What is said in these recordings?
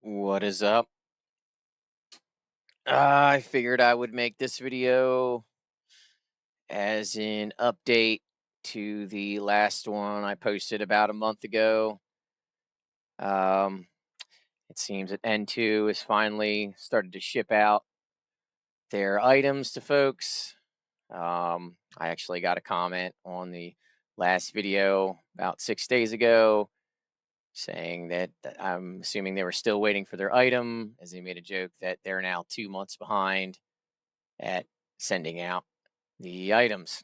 What is up? I figured I would make this video as an update to the last one I posted about a month ago. Um, it seems that N2 has finally started to ship out their items to folks. I actually got a comment on the last video about 6 days ago saying that I'm assuming they were still waiting for their item, as they made a joke that they're now 2 months behind at sending out the items.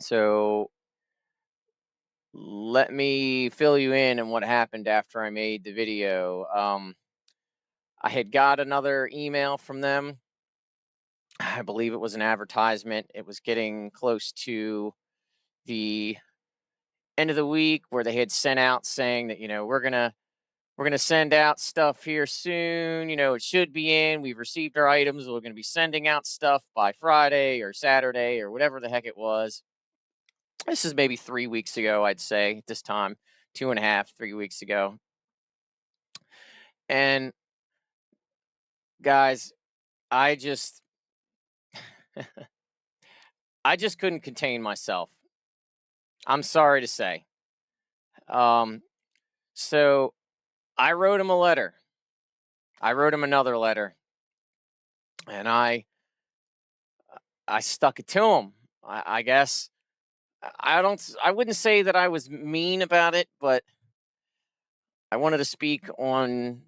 So let me fill you in on what happened after I made the video. I had got another email from them. I believe it was an advertisement. It was getting close to the end of the week where they had sent out saying that we're gonna send out stuff here soon. It should be in. We've received our items. We're gonna be sending out stuff by Friday or Saturday or whatever the heck it was. This is maybe 3 weeks ago, I'd say, at this time, 2.5, 3 weeks ago. And guys, I just I just couldn't contain myself. I'm sorry to say. Um, so I wrote him a letter. I wrote him another letter, and I stuck it to him. I guess I wouldn't say that I was mean about it, but I wanted to speak on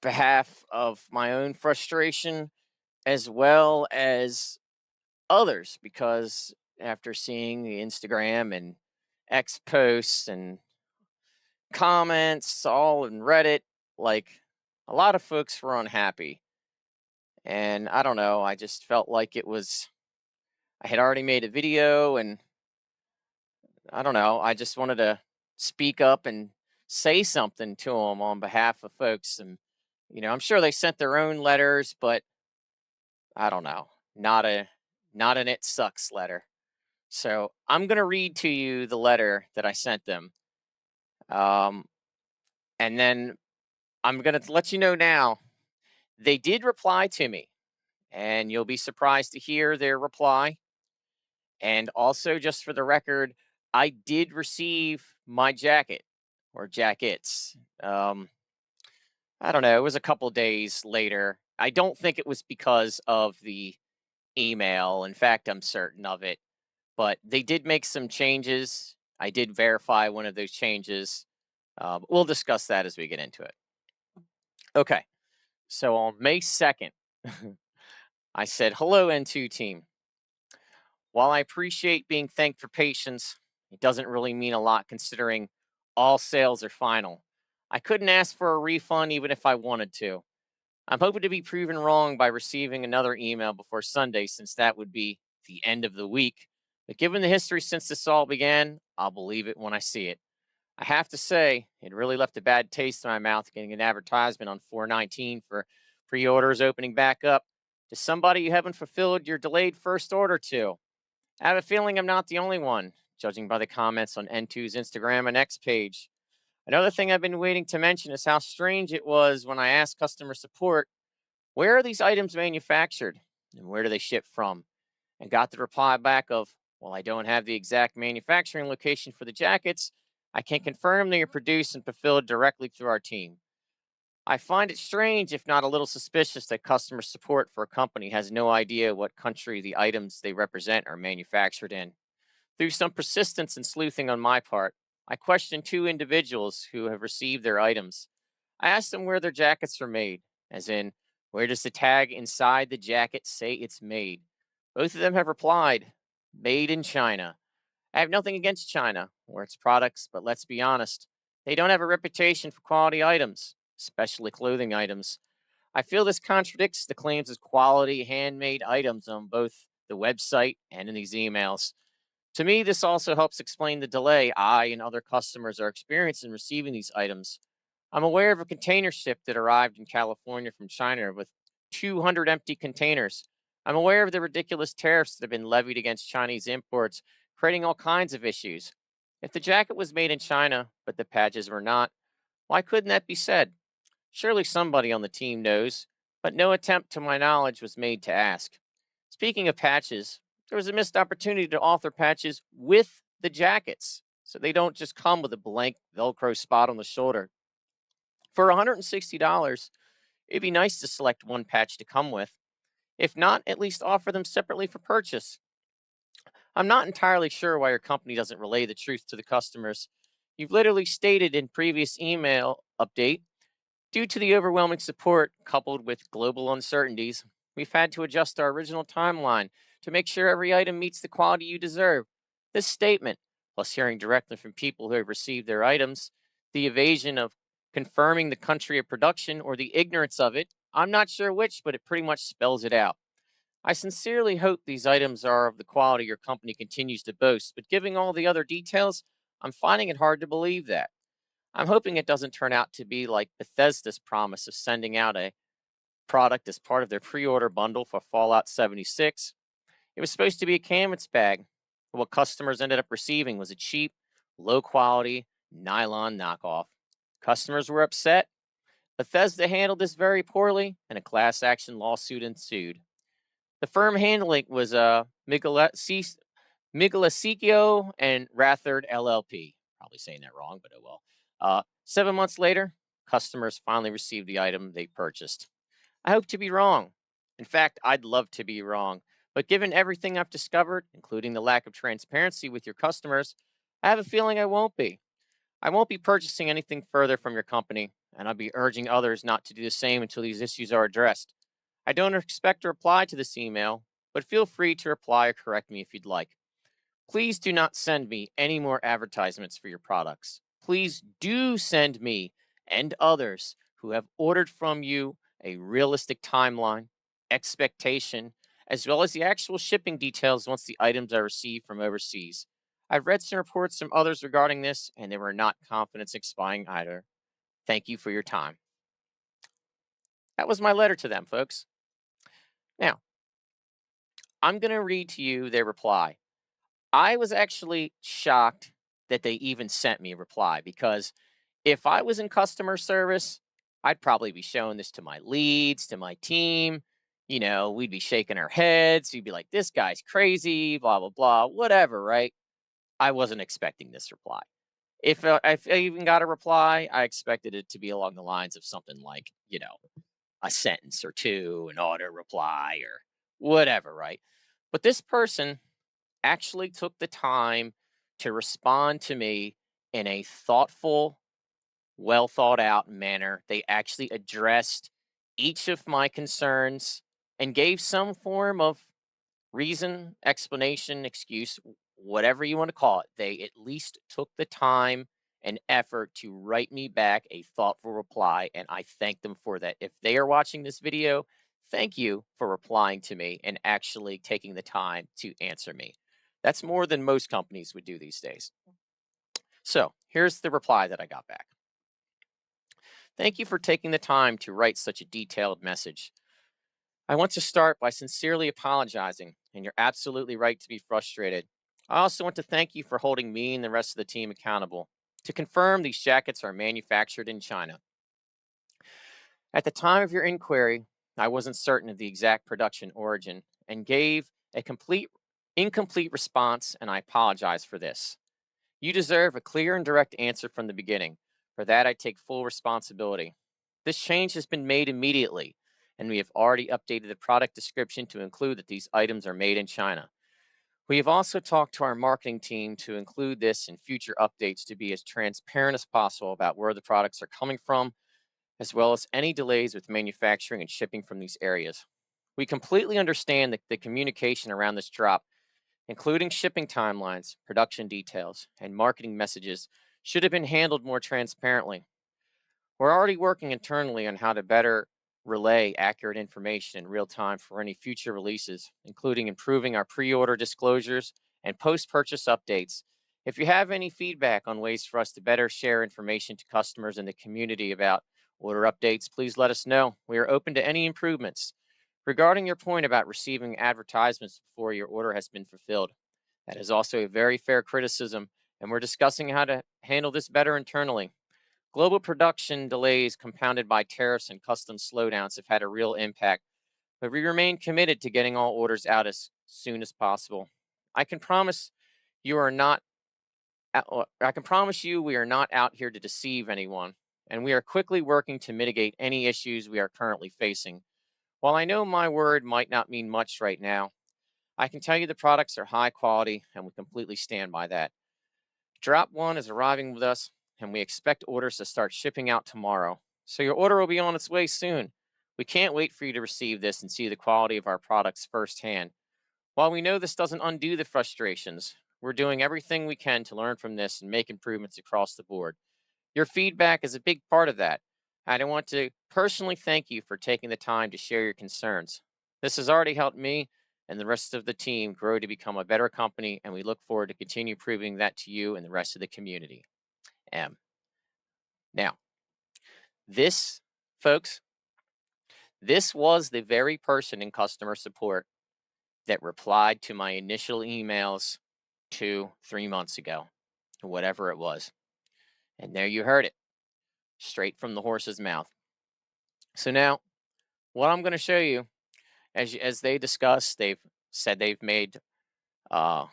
behalf of my own frustration as well as others, because after seeing the Instagram and X posts and comments all in Reddit, like, a lot of folks were unhappy. And I don't know, I just felt like I had already made a video, and I don't know, I just wanted to speak up and say something to them on behalf of folks. And, I'm sure they sent their own letters, but I don't know, not an it sucks letter. So I'm going to read to you the letter that I sent them. Um, and then I'm going to let you know now, they did reply to me, and you'll be surprised to hear their reply. And also, just for the record, I did receive my jacket or jackets. I don't know. It was a couple days later. I don't think it was because of the email. In fact, I'm certain of it. But they did make some changes. I did verify one of those changes. But we'll discuss that as we get into it. Okay. So on May 2nd, I said, "Hello, N2 team. While I appreciate being thanked for patience, it doesn't really mean a lot considering all sales are final. I couldn't ask for a refund even if I wanted to. I'm hoping to be proven wrong by receiving another email before Sunday, since that would be the end of the week. But given the history since this all began, I'll believe it when I see it. I have to say, it really left a bad taste in my mouth getting an advertisement on 4/19 for pre orders opening back up to somebody you haven't fulfilled your delayed first order to. I have a feeling I'm not the only one, judging by the comments on N2's Instagram and X page. Another thing I've been waiting to mention is how strange it was when I asked customer support, where are these items manufactured and where do they ship from? And got the reply back of, well, I don't have the exact manufacturing location for the jackets. I can confirm they are produced and fulfilled directly through our team. I find it strange, if not a little suspicious, that customer support for a company has no idea what country the items they represent are manufactured in. Through some persistence and sleuthing on my part, I questioned two individuals who have received their items. I asked them where their jackets were made, as in, where does the tag inside the jacket say it's made? Both of them have replied, made in China. I have nothing against China or its products, but let's be honest, they don't have a reputation for quality items, especially clothing items. I feel this contradicts the claims of quality handmade items on both the website and in these emails. To me, this also helps explain the delay I and other customers are experiencing receiving these items. I'm aware of a container ship that arrived in California from China with 200 empty containers. I'm aware of the ridiculous tariffs that have been levied against Chinese imports, creating all kinds of issues. If the jacket was made in China, but the patches were not, why couldn't that be said? Surely somebody on the team knows, but no attempt to my knowledge was made to ask. Speaking of patches, there was a missed opportunity to author patches with the jackets, so they don't just come with a blank Velcro spot on the shoulder. For $160, it'd be nice to select one patch to come with. If not, at least offer them separately for purchase. I'm not entirely sure why your company doesn't relay the truth to the customers. You've literally stated in previous email update, due to the overwhelming support coupled with global uncertainties, we've had to adjust our original timeline to make sure every item meets the quality you deserve. This statement, plus hearing directly from people who have received their items, the evasion of confirming the country of production or the ignorance of it, I'm not sure which, but it pretty much spells it out. I sincerely hope these items are of the quality your company continues to boast, but given all the other details, I'm finding it hard to believe that. I'm hoping it doesn't turn out to be like Bethesda's promise of sending out a product as part of their pre order bundle for Fallout 76. It was supposed to be a canvas bag, but what customers ended up receiving was a cheap, low quality nylon knockoff. Customers were upset. Bethesda handled this very poorly, and a class action lawsuit ensued. The firm handling was Miglacicchio and Rathard LLP. Probably saying that wrong, but oh well. 7 months later, customers finally received the item they purchased. I hope to be wrong. In fact, I'd love to be wrong. But given everything I've discovered, including the lack of transparency with your customers, I have a feeling I won't be. I won't be purchasing anything further from your company, and I'll be urging others not to do the same until these issues are addressed. I don't expect a reply to this email, but feel free to reply or correct me if you'd like. Please do not send me any more advertisements for your products. Please do send me and others who have ordered from you a realistic timeline, expectation, as well as the actual shipping details once the items are received from overseas. I've read some reports from others regarding this, and they were not confidence inspiring either. Thank you for your time. That was my letter to them, folks. Now, I'm going to read to you their reply. I was actually shocked that they even sent me a reply because if I was in customer service, I'd probably be showing this to my leads, to my team. We'd be shaking our heads. We'd be like, this guy's crazy, blah, blah, blah, whatever, right? I wasn't expecting this reply. If I even got a reply, I expected it to be along the lines of something like, a sentence or two, an auto reply or whatever, right? But this person actually took the time to respond to me in a thoughtful, well thought out manner. They actually addressed each of my concerns and gave some form of reason, explanation, excuse, whatever you want to call it. They at least took the time and effort to write me back a thoughtful reply, and I thank them for that. If they are watching this video, thank you for replying to me and actually taking the time to answer me. That's more than most companies would do these days. So here's the reply that I got back. Thank you for taking the time to write such a detailed message. I want to start by sincerely apologizing, and you're absolutely right to be frustrated. I also want to thank you for holding me and the rest of the team accountable. To confirm, these jackets are manufactured in China. At the time of your inquiry, I wasn't certain of the exact production origin and gave a incomplete response, and I apologize for this. You deserve a clear and direct answer from the beginning. For that, I take full responsibility. This change has been made immediately, and we have already updated the product description to include that these items are made in China. We have also talked to our marketing team to include this in future updates to be as transparent as possible about where the products are coming from, as well as any delays with manufacturing and shipping from these areas. We completely understand that the communication around this drop, including shipping timelines, production details, and marketing messages, should have been handled more transparently. We're already working internally on how to better relay accurate information in real time for any future releases, including improving our pre order disclosures and post purchase updates. If you have any feedback on ways for us to better share information to customers and the community about order updates, please let us know. We are open to any improvements. Regarding your point about receiving advertisements before your order has been fulfilled, that is also a very fair criticism, and we're discussing how to handle this better internally. Global production delays compounded by tariffs and customs slowdowns have had a real impact, but we remain committed to getting all orders out as soon as possible. I can promise you are not I can promise you we are not out here to deceive anyone, and we are quickly working to mitigate any issues we are currently facing. While I know my word might not mean much right now, I can tell you the products are high quality and we completely stand by that. Drop One is arriving with us, and we expect orders to start shipping out tomorrow. So your order will be on its way soon. We can't wait for you to receive this and see the quality of our products firsthand. While we know this doesn't undo the frustrations, we're doing everything we can to learn from this and make improvements across the board. Your feedback is a big part of that. And I want to personally thank you for taking the time to share your concerns. This has already helped me and the rest of the team grow to become a better company, and we look forward to continue proving that to you and the rest of the community. M. Now, this, folks, this was the very person in customer support that replied to my initial emails 2, 3 months ago, whatever it was. And there you heard it, straight from the horse's mouth. So now, what I'm going to show you, as they discussed, they've said they've made uh,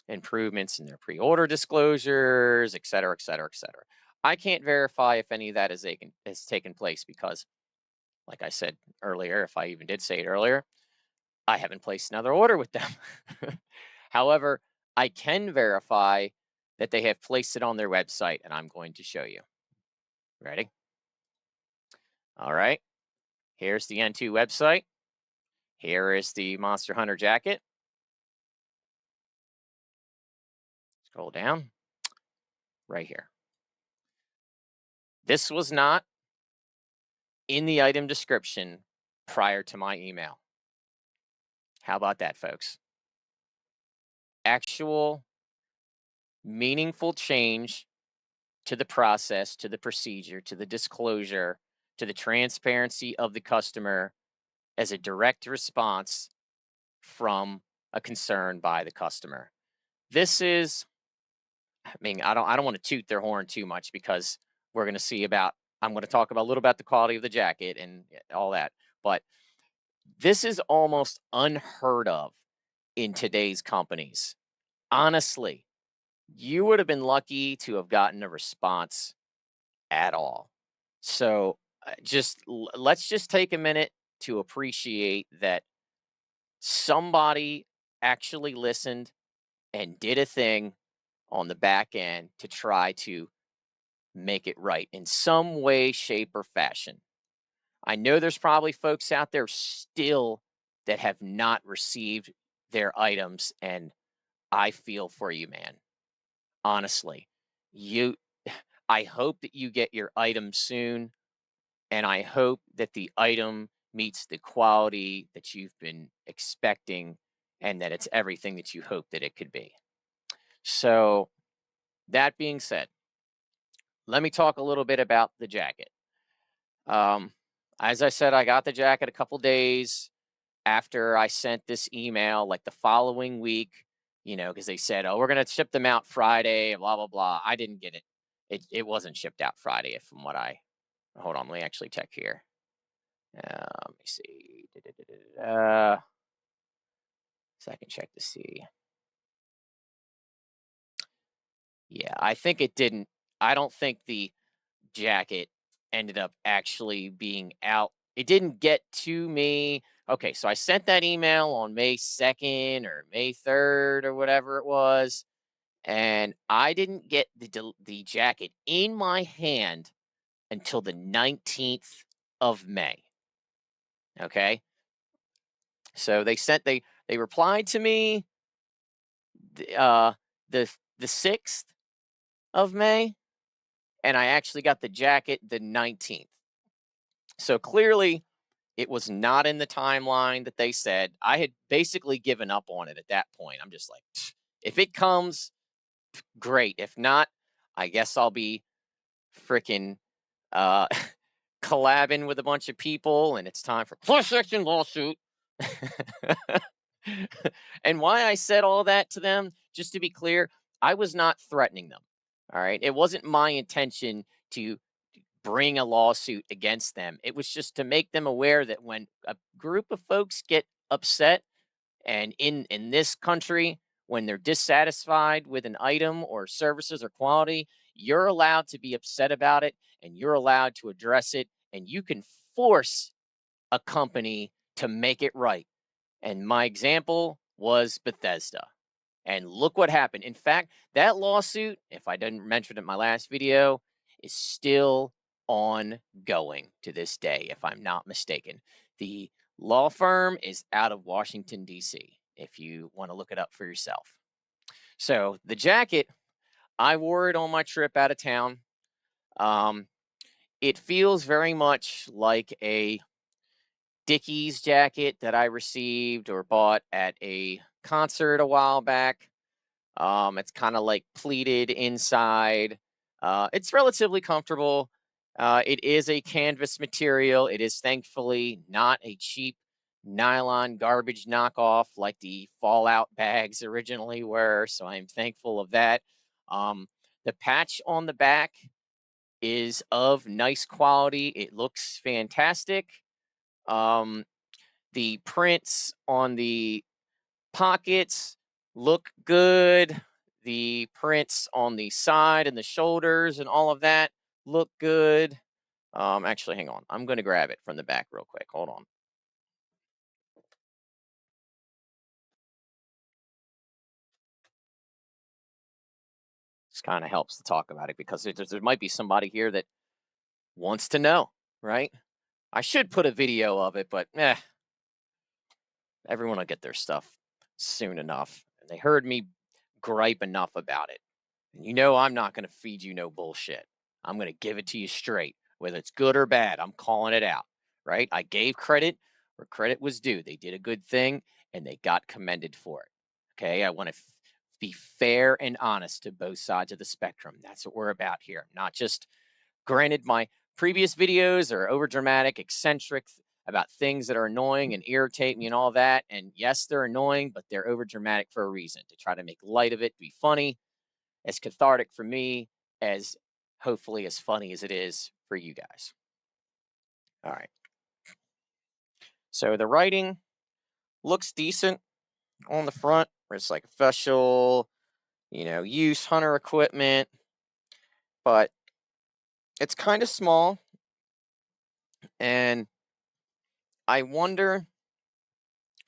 improvements in their pre-order disclosures, et cetera, et cetera, et cetera. I can't verify if any of that has taken place because, like I said earlier, if I even did say it earlier, I haven't placed another order with them. However, I can verify that they have placed it on their website, and I'm going to show you. Ready? All right. Here's the N2 website. Here is the Monster Hunter jacket. Scroll down. Right here. This was not in the item description prior to my email. How about that, folks? Actual meaningful change to the process, to the procedure, to the disclosure, to the transparency of the customer as a direct response from a concern by the customer. This is, I mean, I don't want to toot their horn too much because we're going to see about I'm going to talk about a little about the quality of the jacket and all that, but this is almost unheard of in today's companies. Honestly, you would have been lucky to have gotten a response at all. So let's just take a minute to appreciate that somebody actually listened and did a thing on the back end to try to make it right in some way, shape, or fashion. I know there's probably folks out there still that have not received their items, and I feel for you, man. Honestly, you I hope that you get your item soon, and I hope that the item meets the quality that you've been expecting and that it's everything that you hope that it could be. So, that being said, let me talk a little bit about the jacket. Um, as I said, I got the jacket a couple days after I sent this email, like the following week, because they said, "Oh, we're gonna ship them out Friday," blah blah blah. I didn't get it. It wasn't shipped out Friday, if from what I hold on. Let me actually check here. Let me see. So I can check to see. Yeah, I think it didn't. I don't think the jacket ended up actually being out. It didn't get to me. Okay, so I sent that email on May 2nd or May 3rd or whatever it was, and I didn't get the jacket in my hand until the 19th of May. Okay? So they replied to me uh the the 6th of May, and I actually got the jacket the 19th. So clearly it was not in the timeline that they said. I had basically given up on it at that point. I'm just like, if it comes, great. If not, I guess I'll be freaking uh, collabing with a bunch of people and it's time for class action lawsuit. And why I said all that to them, just to be clear, I was not threatening them. All right. It wasn't my intention to bring a lawsuit against them. It was just to make them aware that when a group of folks get upset, and in this country, when they're dissatisfied with an item or services or quality, you're allowed to be upset about it, and you're allowed to address it, and you can force a company to make it right. And my example was Bethesda. And look what happened. In fact, that lawsuit, if I didn't mention it in my last video, is still ongoing to this day, if I'm not mistaken. The law firm is out of Washington, D.C., if you want to look it up for yourself. So the jacket, I wore it on my trip out of town. Um, it feels very much like a Dickies jacket that I received or bought at a concert a while back. It's kind of like pleated inside. It's relatively comfortable. It is a canvas material. It is thankfully not a cheap nylon garbage knockoff like the Fallout bags originally were. So I'm thankful of that. Um, the patch on the back is of nice quality. It looks fantastic. Um, the prints on the pockets look good. The prints on the side and the shoulders and all of that look good. Actually, hang on. I'm going to grab it from the back real quick. Hold on. This kind of helps to talk about it because there might be somebody here that wants to know, right? I should put a video of it, but everyone will get their stuff soon enough. And they heard me gripe enough about it. And you know, I'm not going to feed you no bullshit. I'm going to give it to you straight. Whether it's good or bad, I'm calling it out, right? I gave credit where credit was due. They did a good thing and they got commended for it. Okay. I want to be fair and honest to both sides of the spectrum. That's what we're about here. Not just, granted, my previous videos are over dramatic, eccentric about things that are annoying and irritate me and all that. And yes, they're annoying, but they're over dramatic for a reason, to try to make light of it, to be funny, as cathartic for me, as hopefully as funny as it is for you guys. All right. So the writing looks decent on the front, where it's like official, use hunter equipment, but it's kind of small. And I wonder,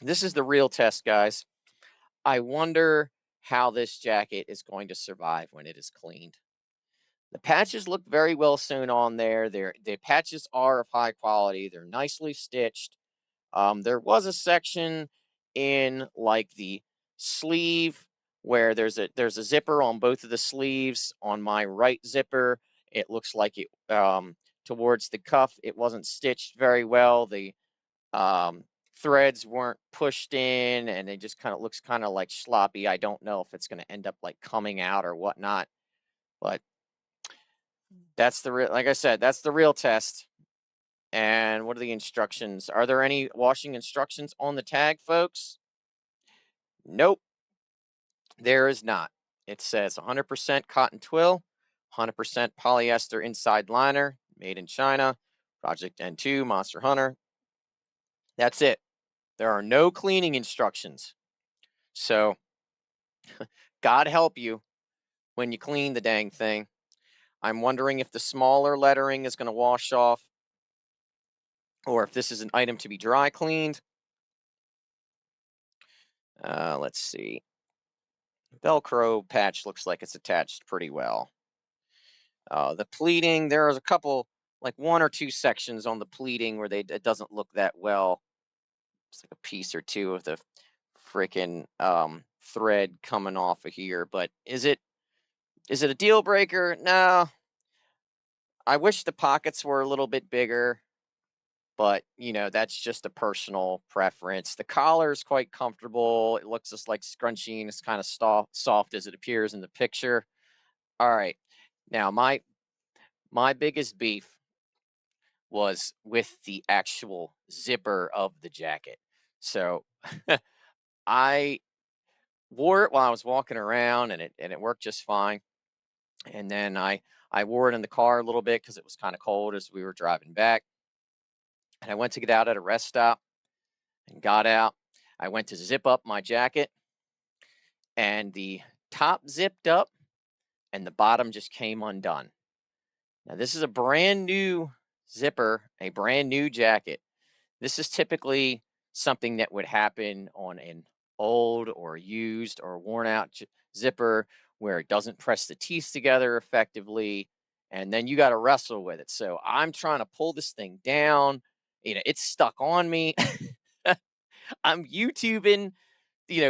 this is the real test, guys. I wonder how this jacket is going to survive when it is cleaned. The patches look very well sewn on there. The patches are of high quality. They're nicely stitched. There was a section in like the sleeve where there's a zipper on both of the sleeves. On my right zipper, it looks like it towards the cuff, it wasn't stitched very well. The um, threads weren't pushed in, and it just kind of looks kind of like sloppy. I don't know if it's going to end up like coming out or whatnot, but that's the real. Like I said, that's the real test. And what are the instructions? Are there any washing instructions on the tag, folks? Nope, there is not. It says 100% cotton twill, 100% polyester inside liner, made in China, Project N2, Monster Hunter. That's it. There are no cleaning instructions. So, God help you when you clean the dang thing. I'm wondering if the smaller lettering is going to wash off, or if this is an item to be dry cleaned. Let's see. Velcro patch looks like it's attached pretty well. The pleating, there is a couple, like one or two sections on the pleating where it doesn't look that well. It's like a piece or two of the freaking thread coming off of here. But is it a deal breaker? No. I wish the pockets were a little bit bigger, but that's just a personal preference. The collar is quite comfortable. It looks just like scrunchie, and it's kind of soft as it appears in the picture. All right. Now my biggest beef was with the actual zipper of the jacket. So I wore it while I was walking around, and it worked just fine. And then I I wore it in the car a little bit because it was kind of cold as we were driving back. And I went to get out at a rest stop and got out. I went to zip up my jacket, and the top zipped up and the bottom just came undone. Now, this is a brand new zipper, a brand new jacket. This is typically something that would happen on an old or used or worn out zipper where it doesn't press the teeth together effectively. And then you got to wrestle with it. So I'm trying to pull this thing down. It's stuck on me. I'm YouTubing,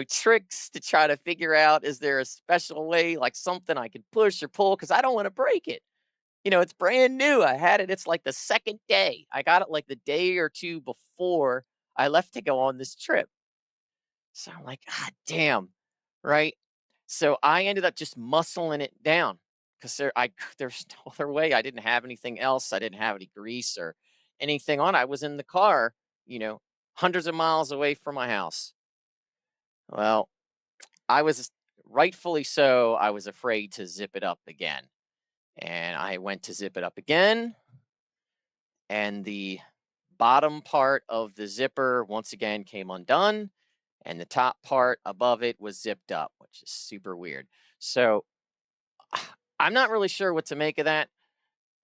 tricks to try to figure out, is there a special way, like something I could push or pull? Because I don't want to break it. It's brand new. I had it. It's like the second day. I got it like the day or two before I left to go on this trip. So I'm like, God damn. Right. So I ended up just muscling it down because there's no other way. I didn't have anything else. I didn't have any grease or anything on. I was in the car, you know, hundreds of miles away from my house. Well, I was rightfully so. I was afraid to zip it up again. And I went to zip it up again, and the bottom part of the zipper once again came undone, and the top part above it was zipped up, which is super weird. So I'm not really sure what to make of that.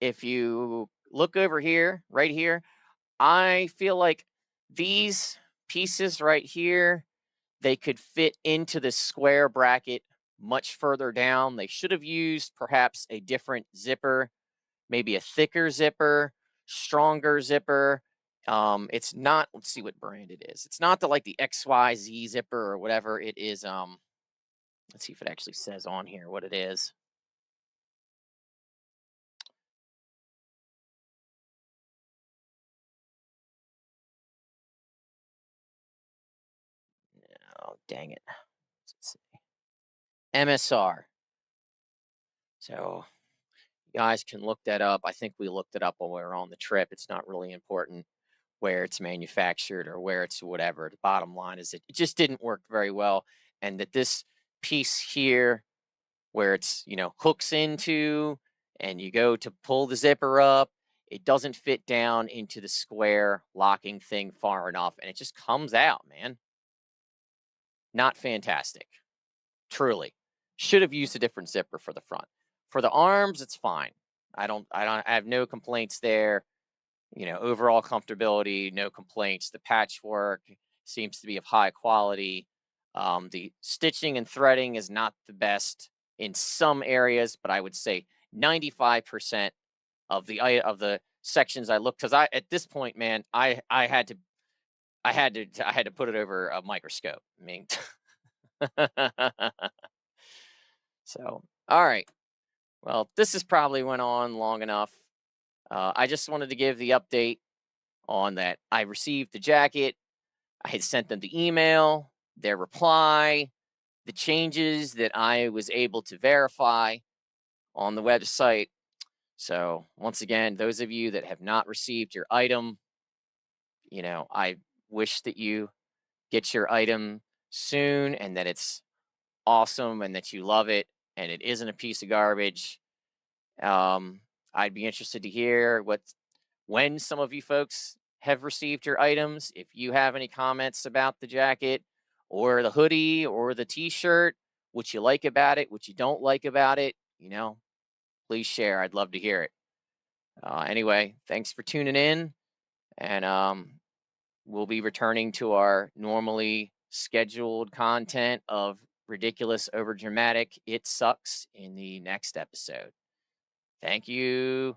If you look over here, right here, I feel like these pieces right here, they could fit into the square bracket much further down. They should have used perhaps a different zipper, maybe a thicker zipper, stronger zipper. It's not, let's see what brand it is. It's not like the XYZ zipper or whatever it is. Let's see if it actually says on here what it is. Oh, dang it. Let's see. MSR. So you guys can look that up. I think we looked it up when we were on the trip. It's not really important where it's manufactured or where it's whatever. The bottom line is it just didn't work very well. And that this piece here where it's, hooks into, and you go to pull the zipper up, it doesn't fit down into the square locking thing far enough, and it just comes out, man. Not fantastic. Truly. Should have used a different zipper for the front. For the arms, it's fine. I have no complaints there. Overall comfortability, no complaints. The patchwork seems to be of high quality. The stitching and threading is not the best in some areas, but I would say 95% of the sections I looked, because I at this point, man, I had to put it over a microscope. I mean, so all right. Well, this has probably went on long enough. I just wanted to give the update on that. I received the jacket. I had sent them the email, their reply, the changes that I was able to verify on the website. So, once again, those of you that have not received your item, I wish that you get your item soon and that it's awesome and that you love it and it isn't a piece of garbage. Um, I'd be interested to hear when some of you folks have received your items. If you have any comments about the jacket or the hoodie or the t-shirt, what you like about it, what you don't like about it, please share. I'd love to hear it. Anyway, thanks for tuning in, and we'll be returning to our normally scheduled content of ridiculous, overdramatic, it sucks in the next episode. Thank you.